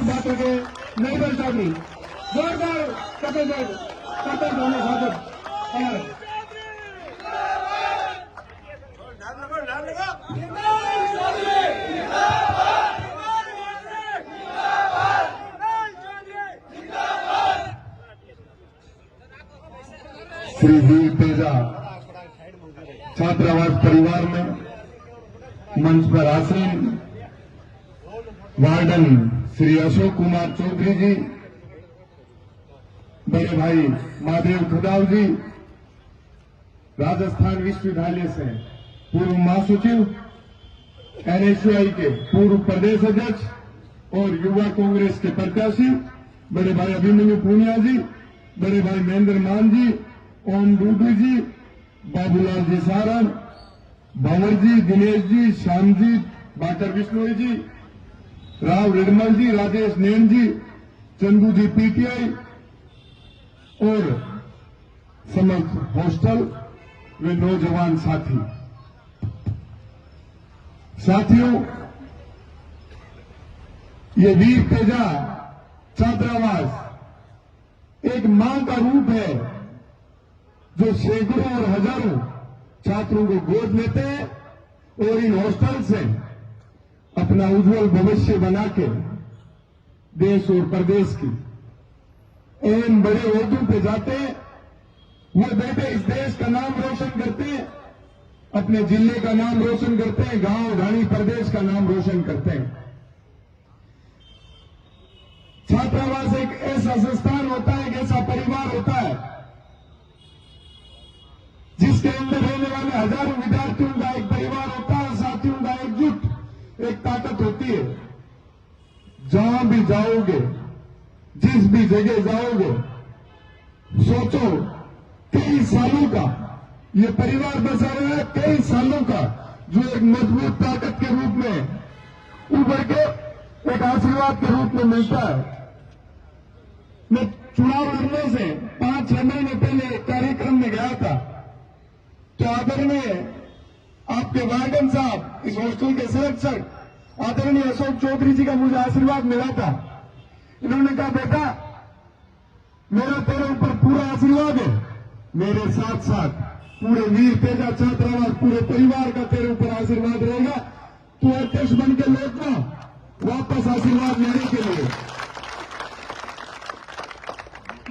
की बातों के निर्मल चौधरी जोरदार कतई दोनों स्वागत श्री वीर तेजा छात्रावास परिवार में मंच पर आसीन वार्डन श्री अशोक कुमार चौधरी जी, बड़े भाई महादेव खदाव जी, राजस्थान विश्वविद्यालय से पूर्व महासचिव, एनएसयूआई के पूर्व प्रदेश अध्यक्ष और युवा कांग्रेस के प्रत्याशी बड़े भाई अभिमन्यु पूनिया जी, बड़े भाई महेंद्र मान जी, ओम डूडू जी, बाबूलाल जी सारण, भंवर जी, दिनेश जी, श्याम जी, बाटर विष्णोई जी, राव रिडमल जी, राजेश नैन जी, चंदू जी पीटीआई और समस्त हॉस्टल वे नौजवान साथियों, ये वीर तेजा छात्रावास एक मां का रूप है जो सैकड़ों और हजारों छात्रों को गोद लेते हैं और इन हॉस्टल से अपना उज्जवल भविष्य बना के देश और प्रदेश की एवं बड़े ओहदों पे जाते हैं। वो बेटे इस देश का नाम रोशन करते हैं, अपने जिले का नाम रोशन करते हैं, गांव घानी प्रदेश का नाम रोशन करते हैं। छात्रावास एक ऐसा संस्थान होता है, एक ऐसा परिवार होता है जिसके अंदर रहने वाले हजारों विद्यार्थियों का एक परिवार होता है, साथियों का एकजुट एक ताकत होती है। जहां भी जाओगे, जिस भी जगह जाओगे, सोचो कई सालों का ये परिवार बसा रहा है, कई सालों का जो एक मजबूत ताकत के रूप में उभर के एक आशीर्वाद के रूप में मिलता है। मैं चुनाव लड़ने से 5-6 महीने पहले कार्यक्रम में गया था, तो आदरणीय आपके वार्डन साहब, इस हॉस्टल के संरक्षक आदरणीय अशोक चौधरी जी का मुझे आशीर्वाद मिला था। इन्होंने कहा, बेटा मेरा तेरे ऊपर पूरा आशीर्वाद है, मेरे साथ साथ पूरे वीर तेजा छात्रावास पूरे परिवार का तेरे ऊपर आशीर्वाद रहेगा। तू अध्यक्ष बन के लौटना वापस आशीर्वाद लेने के लिए।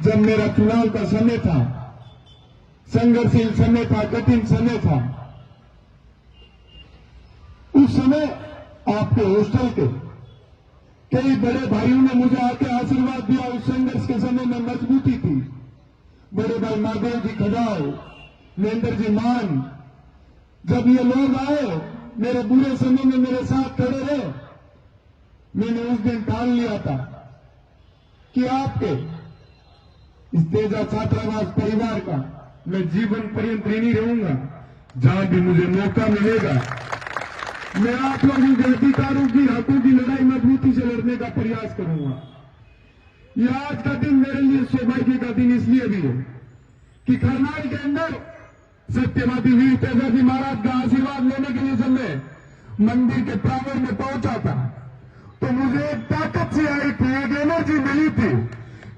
जब मेरा चुनाव का समय था, संघर्षशील समय था, कठिन समय था, उस समय आपके हॉस्टल के कई बड़े भाइयों ने मुझे आके आशीर्वाद दिया। उस संघर्ष के समय में मजबूती थी। बड़े भाई महादेव जी खड़ाओ, महेंद्र जी मान, जब ये लोग आए मेरे बुरे समय में मेरे साथ खड़े रहे, मैंने उस दिन ठान लिया था कि आपके इस तेजा छात्रावास परिवार का मैं जीवन पर्यंत ऋणी रहूंगा। जहां भी मुझे मौका मिलेगा मैं आप लोगों के अधिकारों की, हकों की लड़ाई मजबूती से लड़ने का प्रयास करूंगा। यह आज का दिन मेरे लिए सौभाग्य का दिन इसलिए भी है कि करनाल के अंदर सत्यवादी वीर तेजा जी महाराज का आशीर्वाद लेने के लिए जब मैं मंदिर के प्रांगण में पहुंचा था, तो मुझे एक ताकत से आई थी, एक एनर्जी मिली थी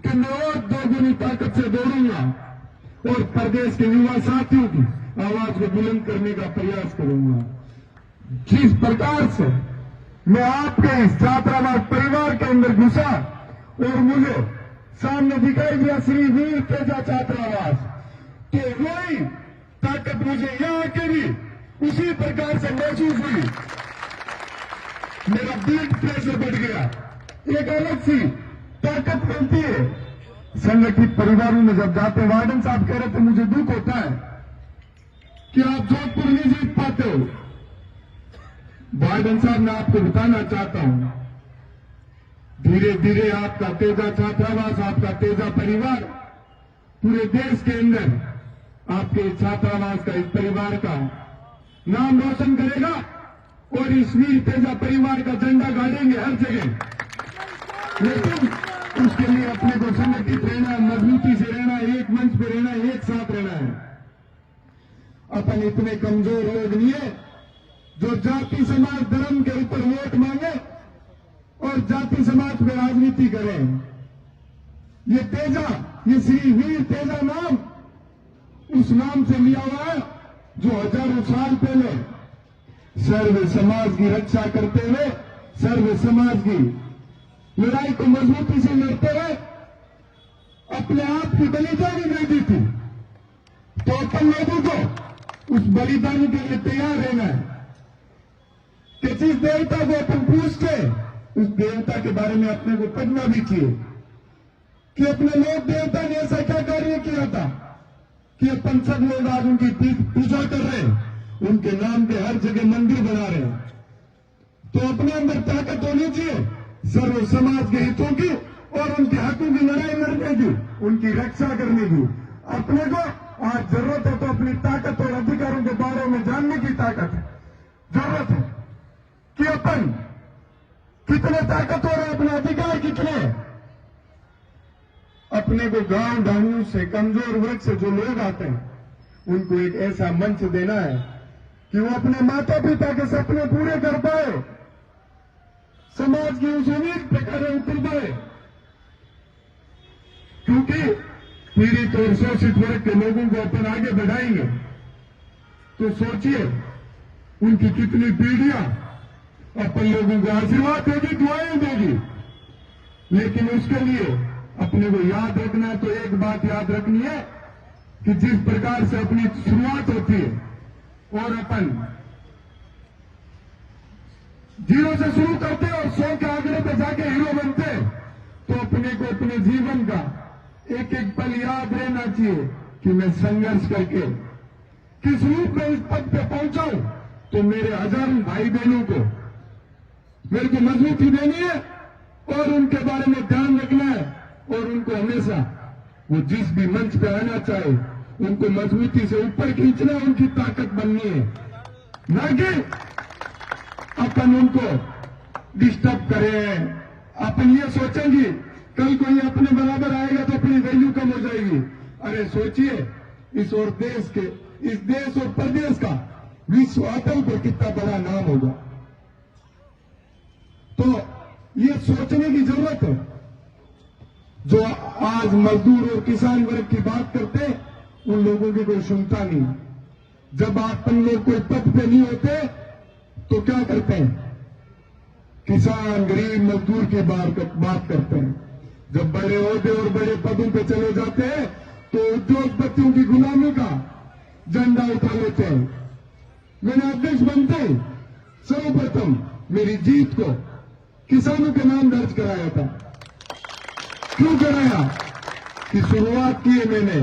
कि मैं और दोगुनी ताकत से दौड़ूंगा और प्रदेश के युवा साथियों की आवाज को बुलंद करने का प्रयास करूंगा। जिस प्रकार से मैं आपके इस छात्रावास परिवार के अंदर घुसा और मुझे सामने दिखाई दिया श्री वीर तेजा छात्रावास, तो वही ताकत मुझे यहां के भी उसी प्रकार से महसूस हुई। मेरा ब्लड प्रेशर बढ़ गया, एक अलग सी ताकत मिलती है। संगठित परिवारों में जब जाते, वार्डन साहब कह रहे थे मुझे दुख होता है कि आप जोधपुर नहीं जीत पाते हो। वार्डन साहब मैं आपको बताना चाहता हूं, धीरे धीरे आपका तेजा छात्रावास, आपका तेजा परिवार पूरे देश के अंदर आपके छात्रावास का, इस परिवार का नाम रोशन करेगा और इस वीर तेजा परिवार का झंडा गाड़ेंगे हर जगह। लेकिन उसके लिए अपने को संगठित रहना, मजबूती से रहना, एक मंच पे रहना, एक साथ रहना है। अपन इतने कमजोर लोग नहीं है जो जाति समाज धर्म के ऊपर वोट मांगे और जाति समाज पे राजनीति करें। ये तेजा, ये श्री वीर तेजा नाम उस नाम से लिया हुआ है जो हजारों साल पहले सर्व समाज की रक्षा करते हुए, सर्व समाज की लड़ाई को मजबूती से लड़ते हुए अपने आप की बलिदानी नहीं दी थी। तो अपन लोगों को उस बलिदानी के लिए तैयार रहना है कि जिस देवता को अपन पूछते उस देवता के बारे में अपने को पढ़ना भी चाहिए कि अपने लोक देवता ने ऐसा क्या कार्य किया था कि अपन सब लोग आज उनकी पूजा कर रहे हैं, उनके नाम पे हर जगह मंदिर बना रहे हैं। तो अपने अंदर ताकत होनी चाहिए सर्व समाज के हितों की और उनके हकों की लड़ाई लड़ने की, उनकी रक्षा करने की। अपने को आज जरूरत है तो अपनी ताकत और अधिकारों के बारे में जानने की ताकत है, जरूरत है कि अपन कितने ताकतवर है, अपने अधिकार कितने हैं। अपने को गांव ढांगू से, कमजोर वर्ग से जो लोग आते हैं उनको एक ऐसा मंच देना है कि वो अपने माता पिता के सपने पूरे कर पाए, समाज की उस उम्मीद पे खरे उतर पाए। क्योंकि पीड़ित और शोषित वर्ग के लोगों को अपन आगे बढ़ाएंगे तो सोचिए उनकी कितनी पीढ़ियां अपन लोगों को आशीर्वाद देगी, दुआएं देगी। लेकिन उसके लिए अपने को याद रखना है, तो एक बात याद रखनी है कि जिस प्रकार से अपनी शुरुआत होती है और अपन जीरो से शुरू करते हैं और 100 के आंकड़े पे जाके हीरो बनते हैं, तो अपने को अपने जीवन का एक एक पल याद रहना चाहिए कि मैं संघर्ष करके किस रूप में इस पद पे पहुंचा हूं। तो मेरे हजारों भाई बहनों को मेरे को मजबूती देनी है और उनके बारे में ध्यान रखना है और उनको हमेशा वो जिस भी मंच पे आना चाहे उनको मजबूती से ऊपर खींचना, उनकी ताकत बननी है, ना कि अपन उनको डिस्टर्ब करें। अपन ये सोचेंगे कल कोई अपने बराबर आएगा तो अपनी वैल्यू कम हो जाएगी। अरे सोचिए इस और देश के, इस देश और प्रदेश का विश्व अटल पर कितना बड़ा नाम होगा। तो ये सोचने की जरूरत है। जो आज मजदूर और किसान वर्ग की बात करते उन लोगों की कोई सुनता नहीं। जब अपन लोग कोई पद पे नहीं होते तो क्या करते हैं, किसान गरीब मजदूर की बात करते हैं। जब बड़े ओहदे और बड़े पदों पे चले जाते हैं तो उद्योगपतियों की गुलामी का झंडा उठा लेते हैं। मैंने अध्यक्ष बनते सर्वप्रथम मेरी जीत को किसानों के नाम दर्ज कराया था। क्यों कराया कि शुरुआत की है मैंने,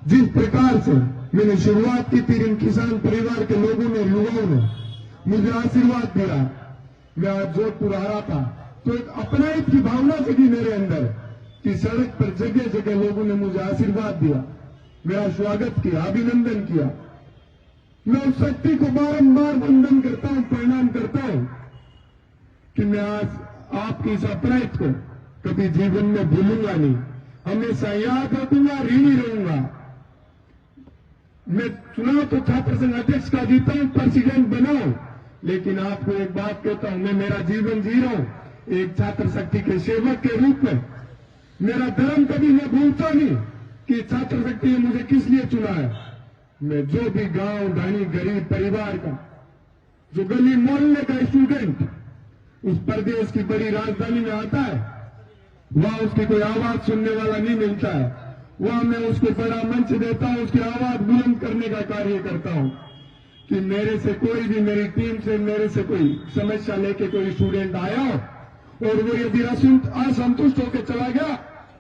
जिस प्रकार से मैंने शुरुआत की थी, इन किसान परिवार के लोगों ने, युवाओं ने मुझे आशीर्वाद दिया। मैं आज जोधपुर आ रहा था तो एक अपनाइत की भावना जगी मेरे अंदर कि सड़क पर जगह जगह लोगों ने मुझे आशीर्वाद दिया, मेरा स्वागत किया, अभिनंदन किया। मैं उस शक्ति को बारंबार वंदन करता हूं, प्रणाम करता हूं कि मैं आज आपकी इस अपनाइत को कभी जीवन में भूलूंगा नहीं, हमेशा याद रखूंगा, ऋणी रहूंगा। मैं चुनाव तो छात्र संघ अध्यक्ष का जीता हूं, प्रेसिडेंट बना हूं, लेकिन आपको एक बात कहता हूं, मैं मेरा जीवन जी रहा हूं एक छात्र शक्ति के सेवक के रूप में। मेरा धर्म कभी मैं भूलता नहीं कि छात्र शक्ति ने मुझे किस लिए चुना है। मैं जो भी गांव ढाणी गरीब परिवार का, जो गली मोहल्ले का स्टूडेंट उस प्रदेश की बड़ी राजधानी में आता है, वहां उसकी कोई आवाज सुनने वाला नहीं मिलता है। वहां मैं उसको बड़ा मंच देता हूं, उसकी आवाज बुलंद करने का कार्य करता हूं कि मेरे से कोई भी, मेरी टीम से मेरे से कोई समस्या लेके कोई स्टूडेंट आया हो और वो यदि असंतुष्ट होकर चला गया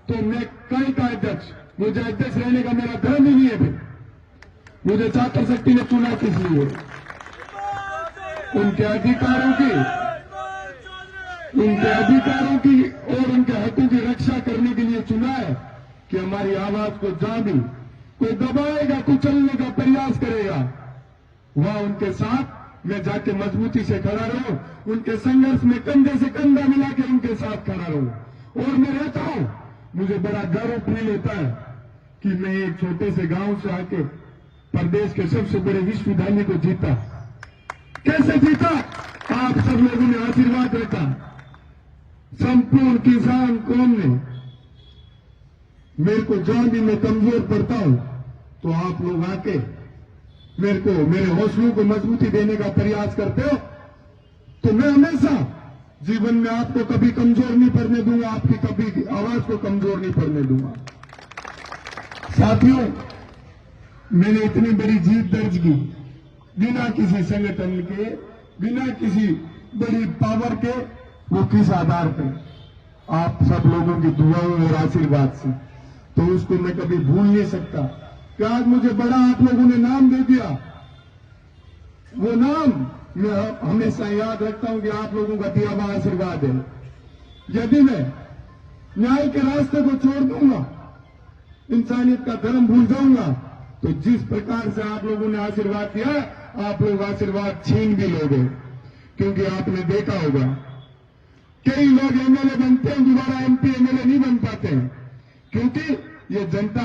तो मैं कहीं का अध्यक्ष, मुझे अध्यक्ष रहने का मेरा धर्म ही नहीं है। फिर मुझे छात्र शक्ति ने चुना किस लिए? उनके अधिकारों की और उनके हकों की रक्षा करने के लिए चुना है कि हमारी आवाज को जहां भी कोई दबाएगा, कुचलने का प्रयास करेगा, वहां उनके साथ मैं जाके मजबूती से खड़ा रहूं, उनके संघर्ष में कंधे से कंधा मिला के उनके साथ खड़ा रहूं। और मैं रहता हूं, मुझे बड़ा गर्व फील होता है कि मैं एक छोटे से गांव से आके प्रदेश के सबसे बड़े विश्वविद्यालय को जीता। कैसे जीता? आप सब लोगों ने आशीर्वाद रखा, संपूर्ण किसान कौम ने मेरे को जहां भी मैं कमजोर पड़ता हूं तो आप लोग आके मेरे को मेरे हौसलों को मजबूती देने का प्रयास करते हो, तो मैं हमेशा जीवन में आपको कभी कमजोर नहीं पड़ने दूंगा, आपकी कभी आवाज को कमजोर नहीं पड़ने दूंगा। साथियों, मैंने इतनी बड़ी जीत दर्ज की बिना किसी संगठन के, बिना किसी बड़ी पावर के। वो किस आधार पर? आप सब लोगों की दुआओं और आशीर्वाद से। तो उसको मैं कभी भूल नहीं सकता कि आज मुझे बड़ा आप लोगों ने नाम दे दिया। वो नाम मैं हमेशा याद रखता हूं कि आप लोगों का दिया हुआ आशीर्वाद है। यदि मैं न्याय के रास्ते को छोड़ दूंगा, इंसानियत का धर्म भूल जाऊंगा, तो जिस प्रकार से आप लोगों ने आशीर्वाद दिया, आप लोग आशीर्वाद छीन भी लोगे। क्योंकि आपने देखा होगा कई लोग एमएलए बनते हैं, दोबारा एमपी एमएलए नहीं बन पाते हैं, क्योंकि ये जनता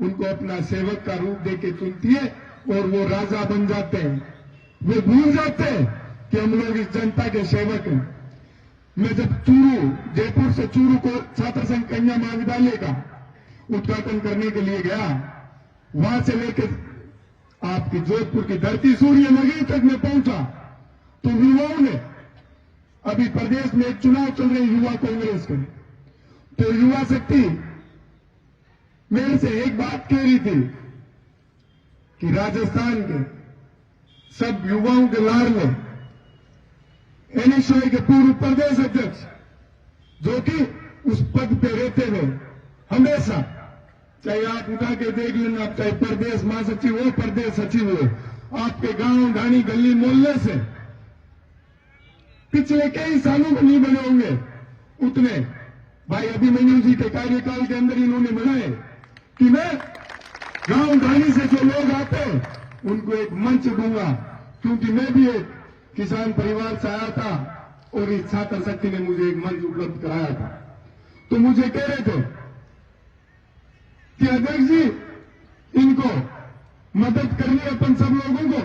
उनको अपना सेवक का रूप देके चुनती है और वो राजा बन जाते हैं। वो भूल जाते हैं कि हम लोग इस जनता के सेवक हैं। मैं जब चूरू, जयपुर से चूरू को छात्र संघ कन्या महाविद्यालय का उद्घाटन करने के लिए गया, वहां से लेकर आपकी जोधपुर की धरती सूर्य नगरी तक में पहुंचा, तो युवाओं ने, अभी प्रदेश में एक चुनाव चल रहे युवा कांग्रेस के, तो युवा शक्ति मेरे से एक बात कह रही थी कि राजस्थान के सब युवाओं के लाड़ में एनएसयूआई के पूर्व प्रदेश अध्यक्ष, जो कि उस पद पे रहते हुए हमेशा, चाहे आप उठा के देख लेना, चाहे प्रदेश महासचिव हो, प्रदेश सचिव हो, आपके गांव ढाणी गली मोहल्ले से पिछले कई सालों में नहीं बने होंगे उतने भाई अभिमन्यु जी के कार्यकाल के अंदर इन्होंने बनाए कि मैं गांव ढाणी से जो लोग आते हैं उनको एक मंच दूंगा। क्योंकि मैं भी एक किसान परिवार से आया था और इस छात्र शक्ति ने मुझे एक मंच उपलब्ध कराया था। तो मुझे कह रहे थे कि अध्यक्ष जी, इनको मदद करनी है अपन सब लोगों को।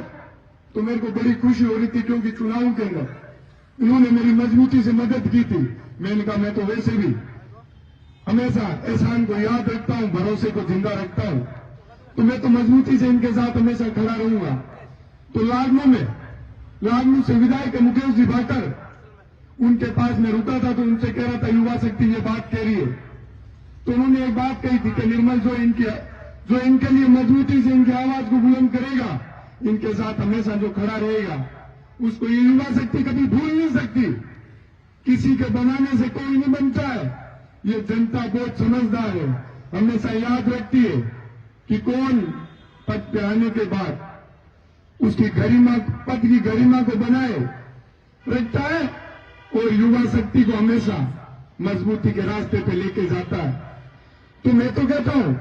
तो मेरे को बड़ी खुशी हो रही थी, क्योंकि चुनाव के अंदर इन्होंने मेरी मजबूती से मदद की थी। मैंने कहा मैं तो वैसे भी हमेशा एहसान को याद रखता हूं, भरोसे को जिंदा रखता हूं, तो मैं तो मजबूती से इनके साथ हमेशा खड़ा रहूंगा। तो लाडनू से विधायक मुकेश जी भाकर, उनके पास में रुका था, तो उनसे कह रहा था युवा शक्ति ये बात कह रही है। तो उन्होंने एक बात कही थी कि निर्मल जो इनके लिए मजबूती से इनकी आवाज को बुलंद करेगा, इनके साथ हमेशा जो खड़ा रहेगा, उसको ये युवा शक्ति कभी भूल नहीं सकती। किसी के बनाने से कोई नहीं बनता है। ये जनता बहुत समझदार है, हमेशा याद रखती है कि कौन पद पे आने के बाद उसकी पद की गरिमा को बनाए रखता है और युवा शक्ति को हमेशा मजबूती के रास्ते पे लेके जाता है। तो मैं तो कहता हूं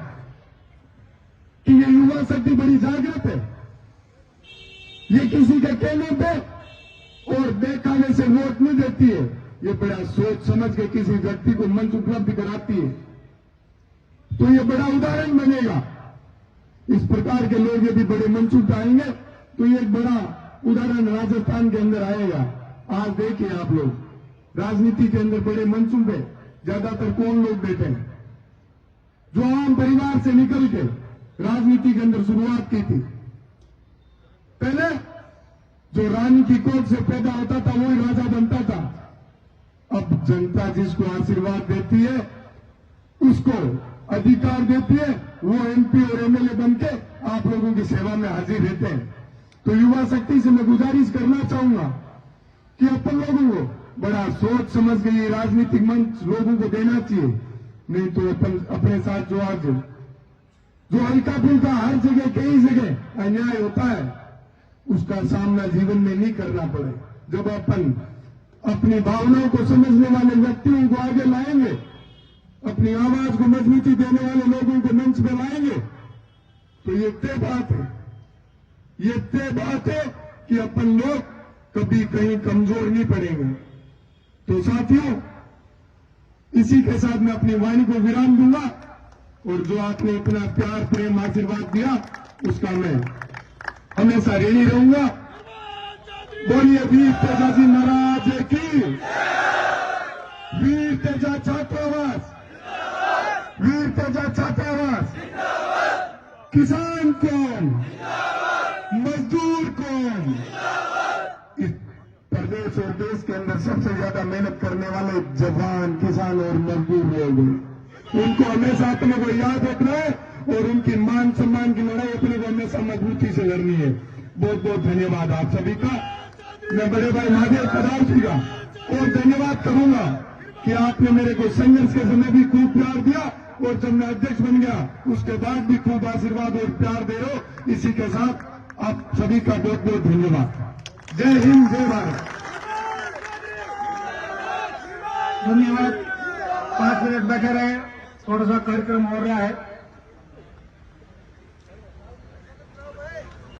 कि ये युवा शक्ति बड़ी जागृत है। ये किसी के कहने पे और देखाने से वोट नहीं देती है, ये बड़ा सोच समझ के किसी व्यक्ति को मंच उपलब्ध कराती है। तो ये बड़ा उदाहरण बनेगा। इस प्रकार के लोग यदि बड़े मंच उठाएंगे तो ये एक बड़ा उदाहरण राजस्थान के अंदर आएगा। आज देखिए आप लोग, राजनीति के अंदर बड़े मंचों पे ज्यादातर कौन लोग बैठे हैं? जो आम परिवार से निकल के राजनीति के अंदर शुरुआत की थी। पहले जो रानी की कोख से पैदा होता था वही राजा बनता था। अब जनता जिसको आशीर्वाद देती है, उसको अधिकार देती है, वो एमपी और एमएलए बनके आप लोगों की सेवा में हाजिर रहते हैं। तो युवा शक्ति से मैं गुजारिश करना चाहूंगा कि अपन लोगों को बड़ा सोच समझ के ये राजनीतिक मंच लोगों को देना चाहिए। नहीं तो अपन अपने साथ जो आज जो हल्का फुल्का हर जगह कई जगह अन्याय होता है, उसका सामना जीवन में नहीं करना पड़े। जब अपन अपनी भावनाओं को समझने वाले व्यक्तियों को आगे लाएंगे, अपनी आवाज को मजबूती देने वाले लोगों को मंच पे लाएंगे, तो ये तय बात है कि अपन लोग कभी कहीं कमजोर नहीं पड़ेंगे। तो साथियों, इसी के साथ मैं अपनी वाणी को विराम दूंगा और जो आपने इतना प्यार प्रेम आशीर्वाद दिया उसका मैं हमेशा ऋणी रहूंगा। बोलिए वीर तेजाजी महाराज की। तेजा छात्रावास, वीर तेजा छात्रावास, किसान कौन, मजदूर कौन, इस प्रदेश और देश के अंदर सबसे ज्यादा मेहनत करने वाले जवान, किसान और मजदूर लोग हैं। उनको हमेशा अपने को याद रखना है और उनकी मान सम्मान की लड़ाई अपने को हमेशा मजबूती से लड़नी है। बहुत बहुत धन्यवाद आप सभी का। मैं बड़े भाई महादेव कदार जी का और धन्यवाद करूंगा कि आपने मेरे को संघर्ष के समय भी खूब प्यार दिया और जब मैं अध्यक्ष बन गया उसके बाद भी खूब आशीर्वाद और प्यार दे रहे हो। इसी के साथ आप सभी का बहुत बहुत धन्यवाद। जय हिंद, जय भारत। धन्यवाद। 5 मिनट बैठे रहे, थोड़ा सा कार्यक्रम हो रहा है।